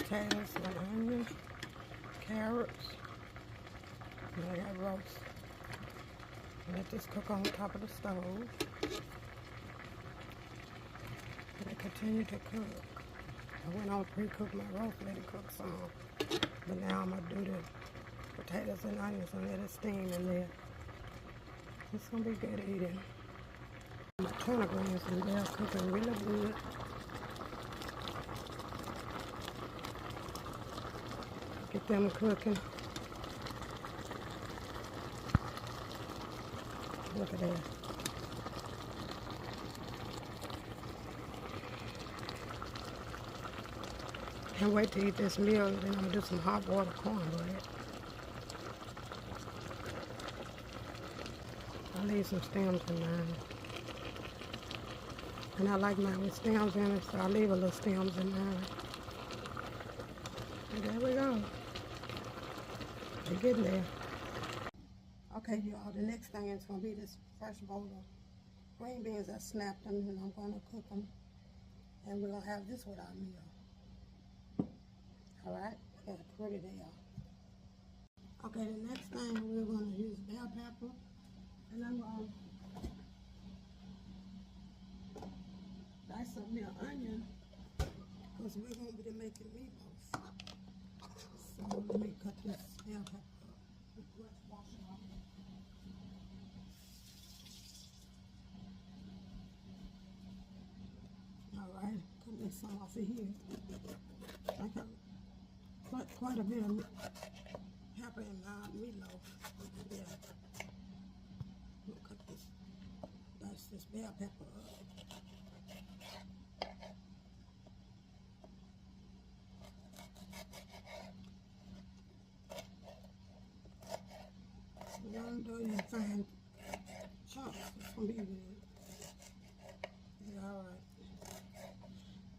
potatoes, one onion, carrots, and I got roast. Let this cook on top of the stove. Let it continue to cook. I went on pre-cook my roast, let it cook some. But now I'm gonna do the potatoes and onions and let it steam in there. It's gonna be good eating. My turnip greens and they're cooking really good. Get them cooking. Look at that. Can't wait to eat this meal. Then I'm gonna do some hot water cornbread. I leave some stems in mine. And I like mine with stems in it, so I leave a little stems in mine. And there we go. We're getting there. Okay, y'all, the next thing is going to be this fresh bowl of green beans. I snapped them and I'm going to cook them. And we're going to have this with our meal. Alright, got it pretty there. Okay, the next thing we're going to use bell pepper. And I'm going to dice up me an onion because we're going to be making meatloaf. So let me cut this bell pepper up. Let's wash it off. Alright, cut this off of here. I got quite a bit of pepper in my meatloaf. Yeah. I'm gonna cut this, dice this bell pepper up. We're gonna do it in fine chunks. It's gonna be good. Yeah, alright.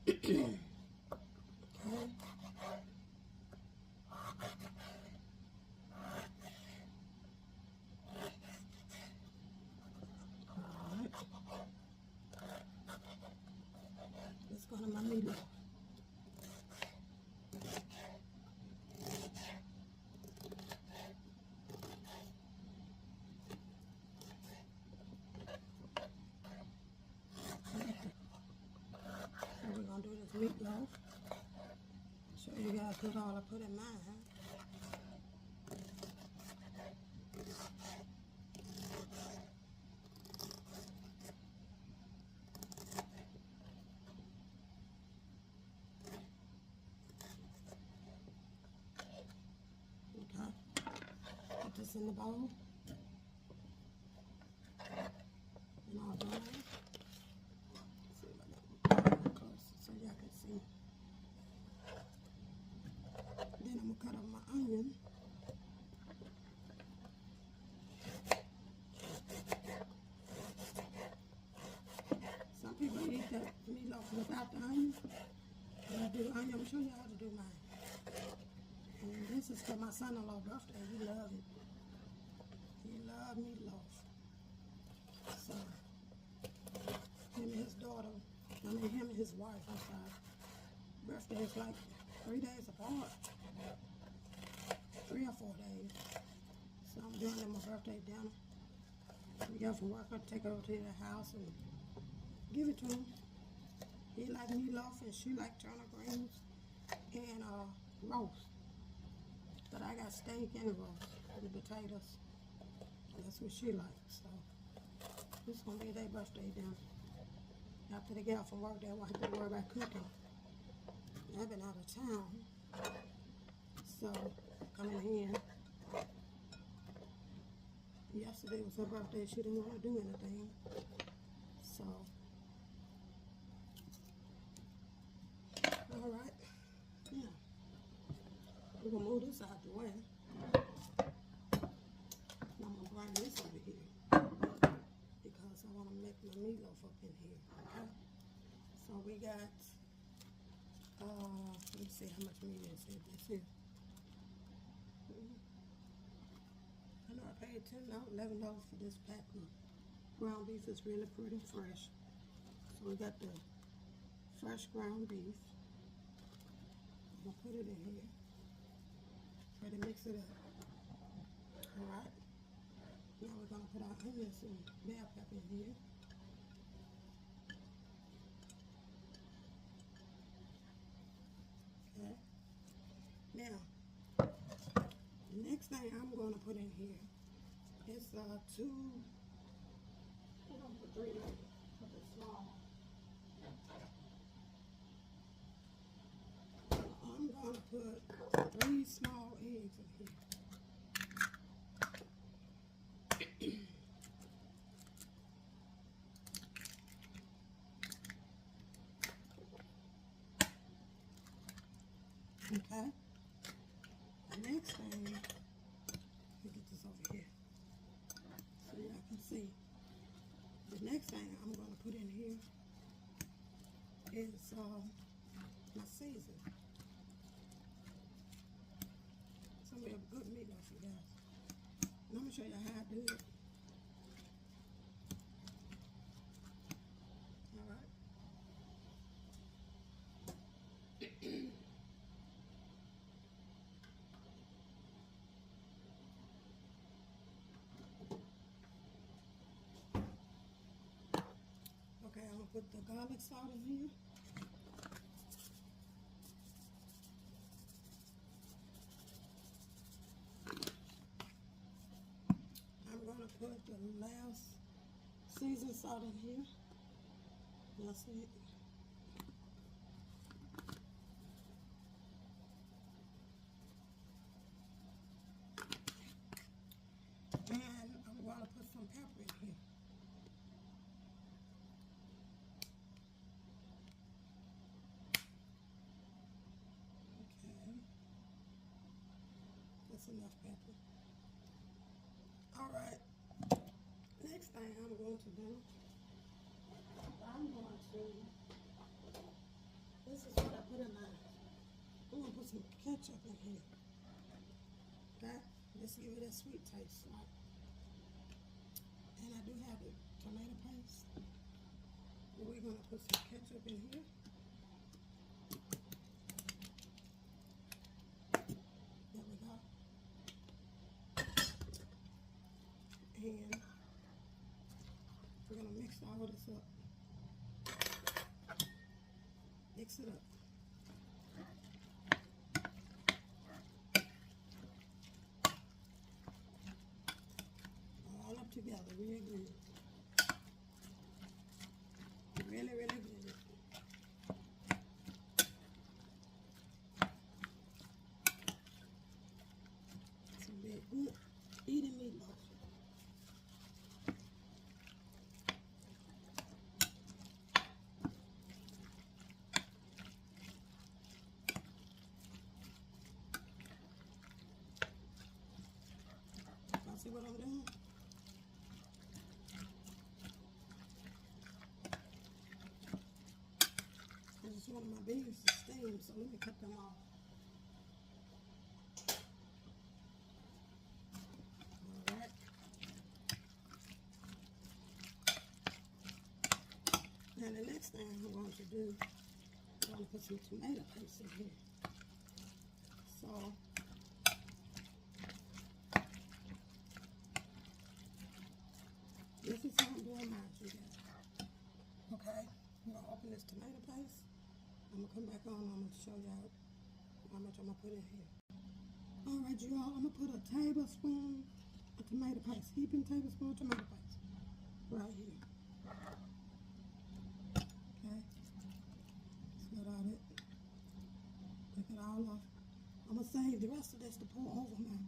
Okay. Alright. Let's go to my meatloaf. So we're gonna do this meatloaf. Show you guys what all I put in mine. Okay. Put this in the bowl. And all done. See if I got it close so y'all can see. Then I'm gonna cut up my onion. Some people eat that meatloaf without the onion. When I do the onion, I'm gonna show you how to do mine. And this is for my son-in-law's birthday. He loves it. He loves meatloaf. So, him and his daughter, him and his wife, I'm sorry. Birthday is like 3 days apart. 3 or 4 days. So I'm doing them a birthday dinner. We go from work, I take her over to the house and give it to him. He like meatloaf and she like turnip greens and roast. But I got steak and roast and the potatoes. That's what she likes. So this is gonna be their birthday dinner. After they get off from work, they won't have to worry about cooking. I've been out of town, so coming in. Yesterday was her birthday. She didn't want to do anything, so all right. Yeah, we're gonna move this out the way. I'm gonna bring this over here because I want to make my meatloaf up in here. Okay. So we got. Let me see how much meat is in this here. I know I paid $11 for this pack of ground beef. It's really pretty fresh. So we got the fresh ground beef. I'm gonna put it in here. Try to mix it up. Alright. Now we're gonna put our onions and bell pepper in here. Okay. Now, the next thing I'm gonna put in here is 2. I'm gonna put 3 in here. Put it small. I'm gonna put 3 small eggs in here. Okay. The next thing, let me get this over here so y'all can see. The next thing I'm going to put in here is my seasoning. Some real good meatloaf, you guys. And I'm going to show you how I do it. Alright. Okay, I'm going to put the garlic salt in here. I'm going to put the last seasoned salt in here. That's it. And I'm going to put some pepper in here. Okay. That's enough pepper. Alright. Next thing I'm going to do, this is what I put in mine. I'm going to put some ketchup in here. Okay? Just to give it a sweet taste. Right? And I do have the tomato paste. We're going to put some ketchup in here. There we go. And we're going to mix all of this up. Mix it up. All up together, real good. Really, really good. Some big good eating meatloaf. Y'all see what I'm doing? I just wanted my beans to steam, so let me cut them off. Alright. Now the next thing I'm going to do, I'm going to put some tomato paste in here. So, this is how I'm doing mine, you guys. Okay, I'm going to open this tomato paste. I'm going to come back on and I'm going to show y'all how much I'm going to put in here. Alright, you all, I'm going to put a tablespoon of tomato paste, heaping tablespoon of tomato paste right here. Okay, let all that, take it all off. I'm going to save the rest of this to pour over my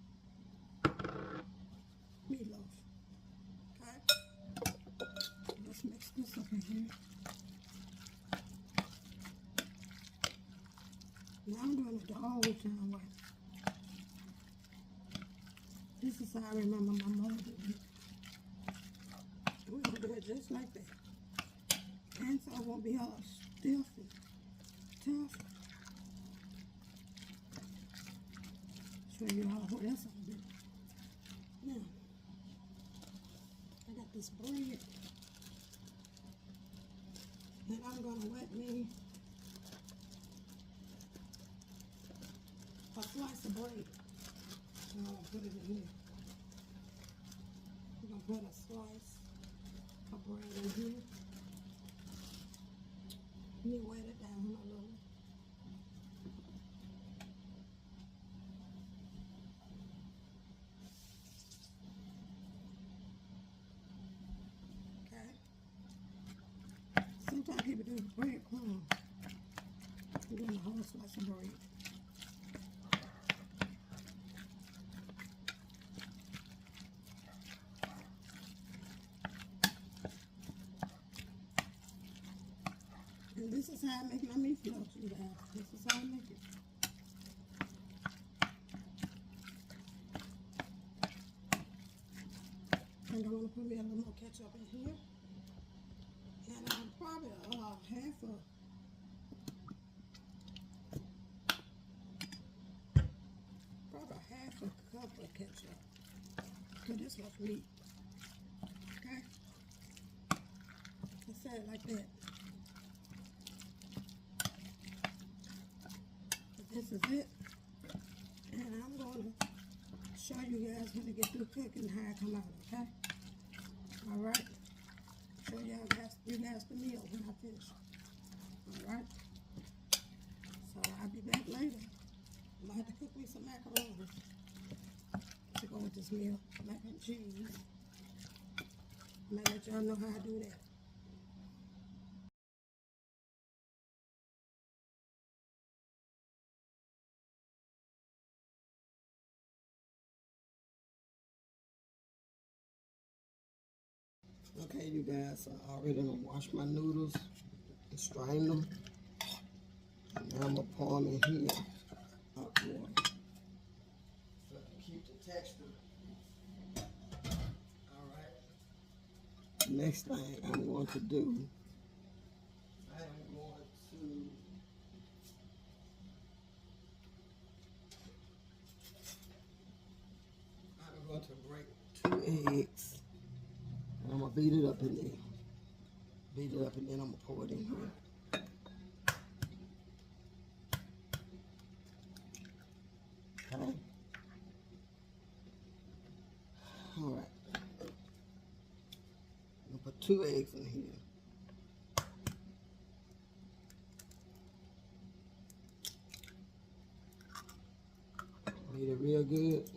meatloaf. Okay, let's mix this up in here. Now I'm doing it the old time way. This is how I remember my mother did it. We're going to do it just like that. And so it won't be all stiff and tough. Show you all what else I'm doing. Now, I got this bread. And I'm going to wet me slice of bread. I'm gonna put it in here. I'm gonna put a slice of bread in here. Let me wet it down a little. Okay. Sometimes people do breadcrumbs. I'm doing a whole slice of bread. And this is how I make my meatloaf, you guys. This is how I make it. And I'm going to put me a little more ketchup in here. And I'm probably half a cup of ketchup. Because this was meat. Okay? I said it like that. This is it. And I'm going to show you guys when I get through cooking how it come out, okay? Alright? Show you guys the meal when I finish. Alright? So I'll be back later. I'm going to have to cook me some macaroni to go with this meal. Mac and cheese. I'm going to let y'all know how I do that. Okay, you guys, I already done washed my noodles and strained them. And now I'm going to pour them in here. Hot water. So keep the texture. Alright. Next thing I'm going to do, I'm going to break 2 eggs. And I'm going to beat it up in there. Beat it up and then I'm going to pour it in here. Okay. Alright. I'm going to put 2 eggs in here. Beat it real good.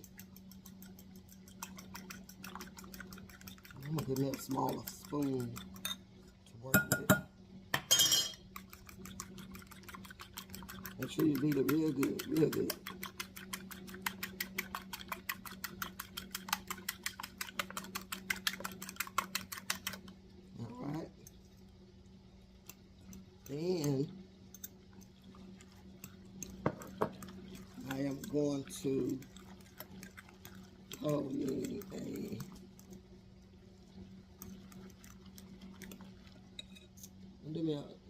I'm going to give me a smaller spoon to work with. Make sure you beat it real good, real good. Alright. Then I am going to pour me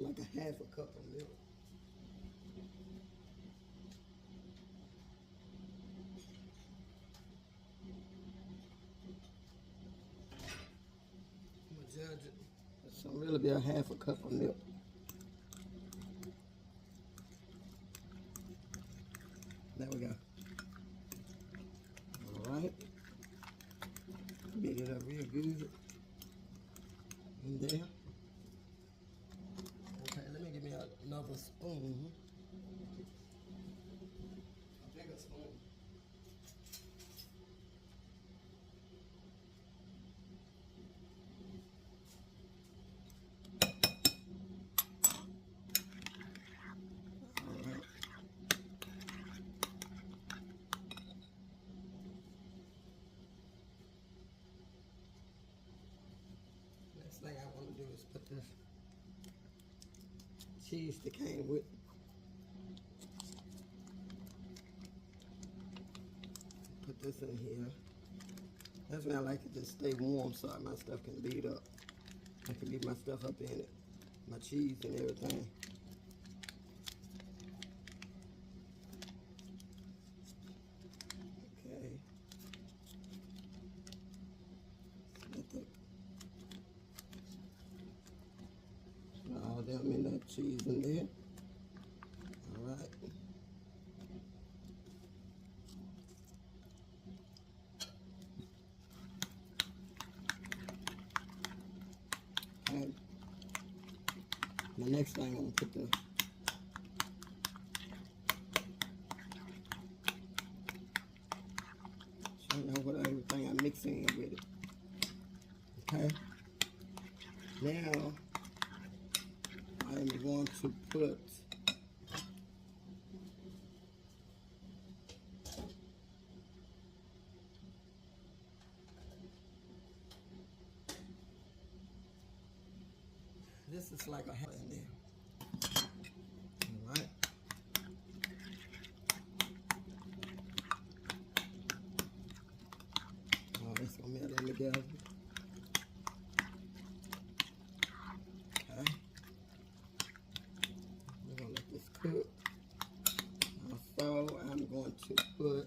like a half a cup of milk. I'm going to judge it. So really be a half a cup of milk. There we go. Alright. Beat it up real good. In there. Okay, let me give me another spoon. A bigger spoon. Alright. Next thing I want to do is put this cheese that came with. Put this in here. That's why I like it to stay warm so my stuff can beat up. I can get my stuff up in it. My cheese and everything. Okay. All them in that cheese in there. Alright. the next thing I'm gonna put the show you what everything I'm mixing with it. Okay. Now I'm going to put this is like a half in there. Alright. Oh, it's gonna melt in together. Okay. We're gonna let this cook. Also, I'm going to put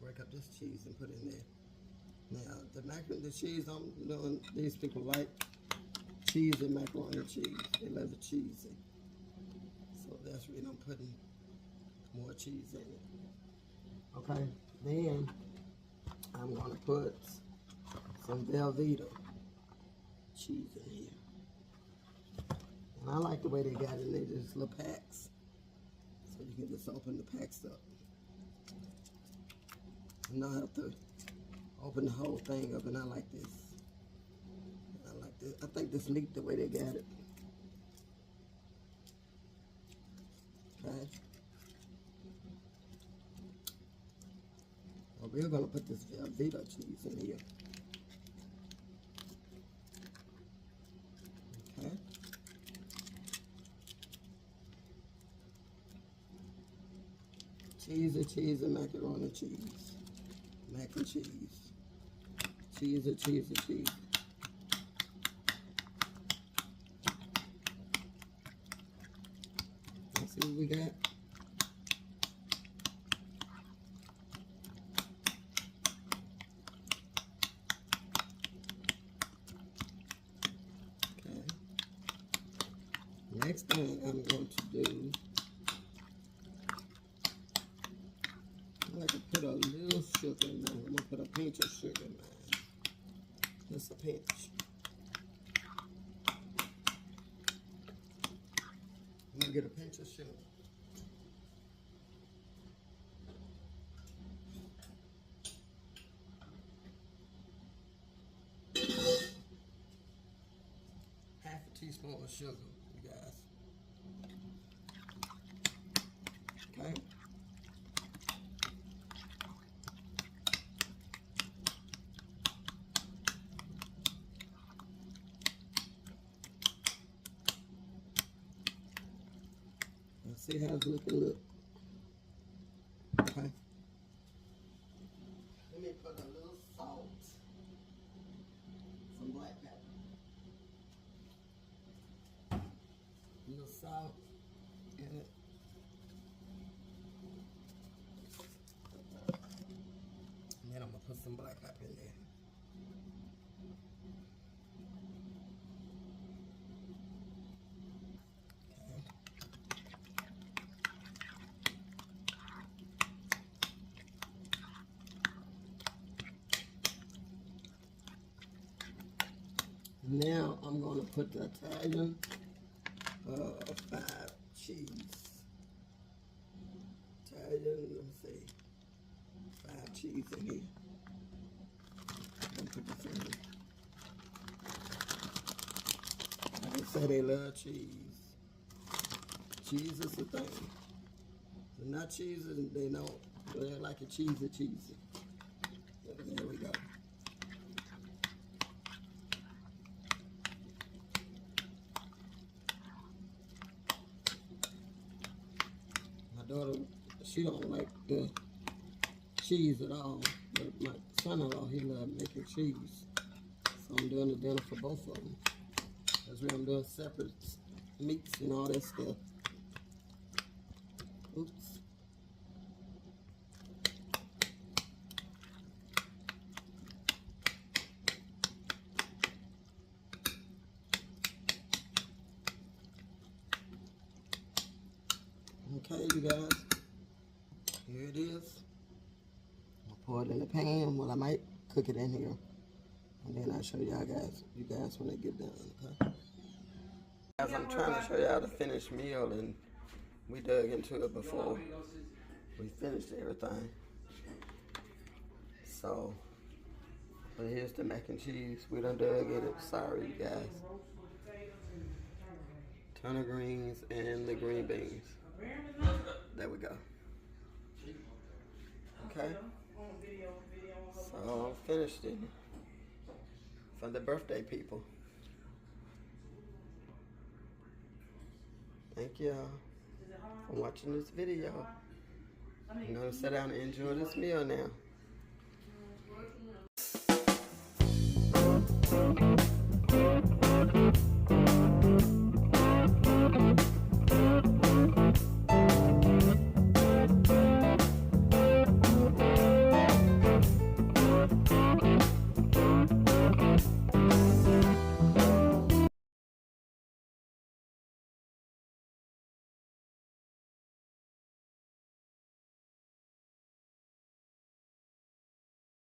break up this cheese and put it in there. Now, the macaroni and cheese I'm doing, these people like cheese and macaroni and cheese. They love it cheesy. So that's the reason I'm putting more cheese in it. Okay, then I'm going to put some Velveeta cheese in here. And I like the way they got it in there, just little packs. So you can just open the packs up. You don't have to open the whole thing up, and I like this. I like this. I think this leaked the way they got it. Okay. Well, we're gonna put this Velveeta cheese in here. Okay. Cheese and macaroni and cheese. Mac and cheese. Cheese. Let's see what we got. Okay. Next thing I'm going to do, I like to put a little sugar in there. I'm going to put a pinch of sugar in there. Just a pinch. I'm going to get a pinch of sugar. Half a teaspoon of sugar, you guys. Okay. Let's see how it's looking. Okay. Let me put a little salt, some black pepper, a little salt in it. And then I'm gonna put some black pepper in there. Now I'm going to put the Italian 5 cheese. Italian, let me see, 5 cheese in here. I'm put this in here. They say they love cheese. Cheese is the thing. If they're not cheesy, they know they like it cheesy. There we go. Daughter, she don't like the cheese at all, but my son-in-law, he loves making cheese, so I'm doing the dinner for both of them. That's why I'm doing separate meats and all that stuff. Oops. Okay, you guys. Here it is. I'll pour it in the pan. Well, I might cook it in here. And then I'll show you guys when they get done, okay? Guys, I'm trying to show y'all the finished meal, and we dug into it before we finished everything. So, but here's the mac and cheese. We done dug in it. Sorry, you guys. Turnip greens and the green beans. There we go. Okay. So, finished it. For the birthday people. Thank y'all for watching this video. I'm gonna sit down and enjoy this meal now.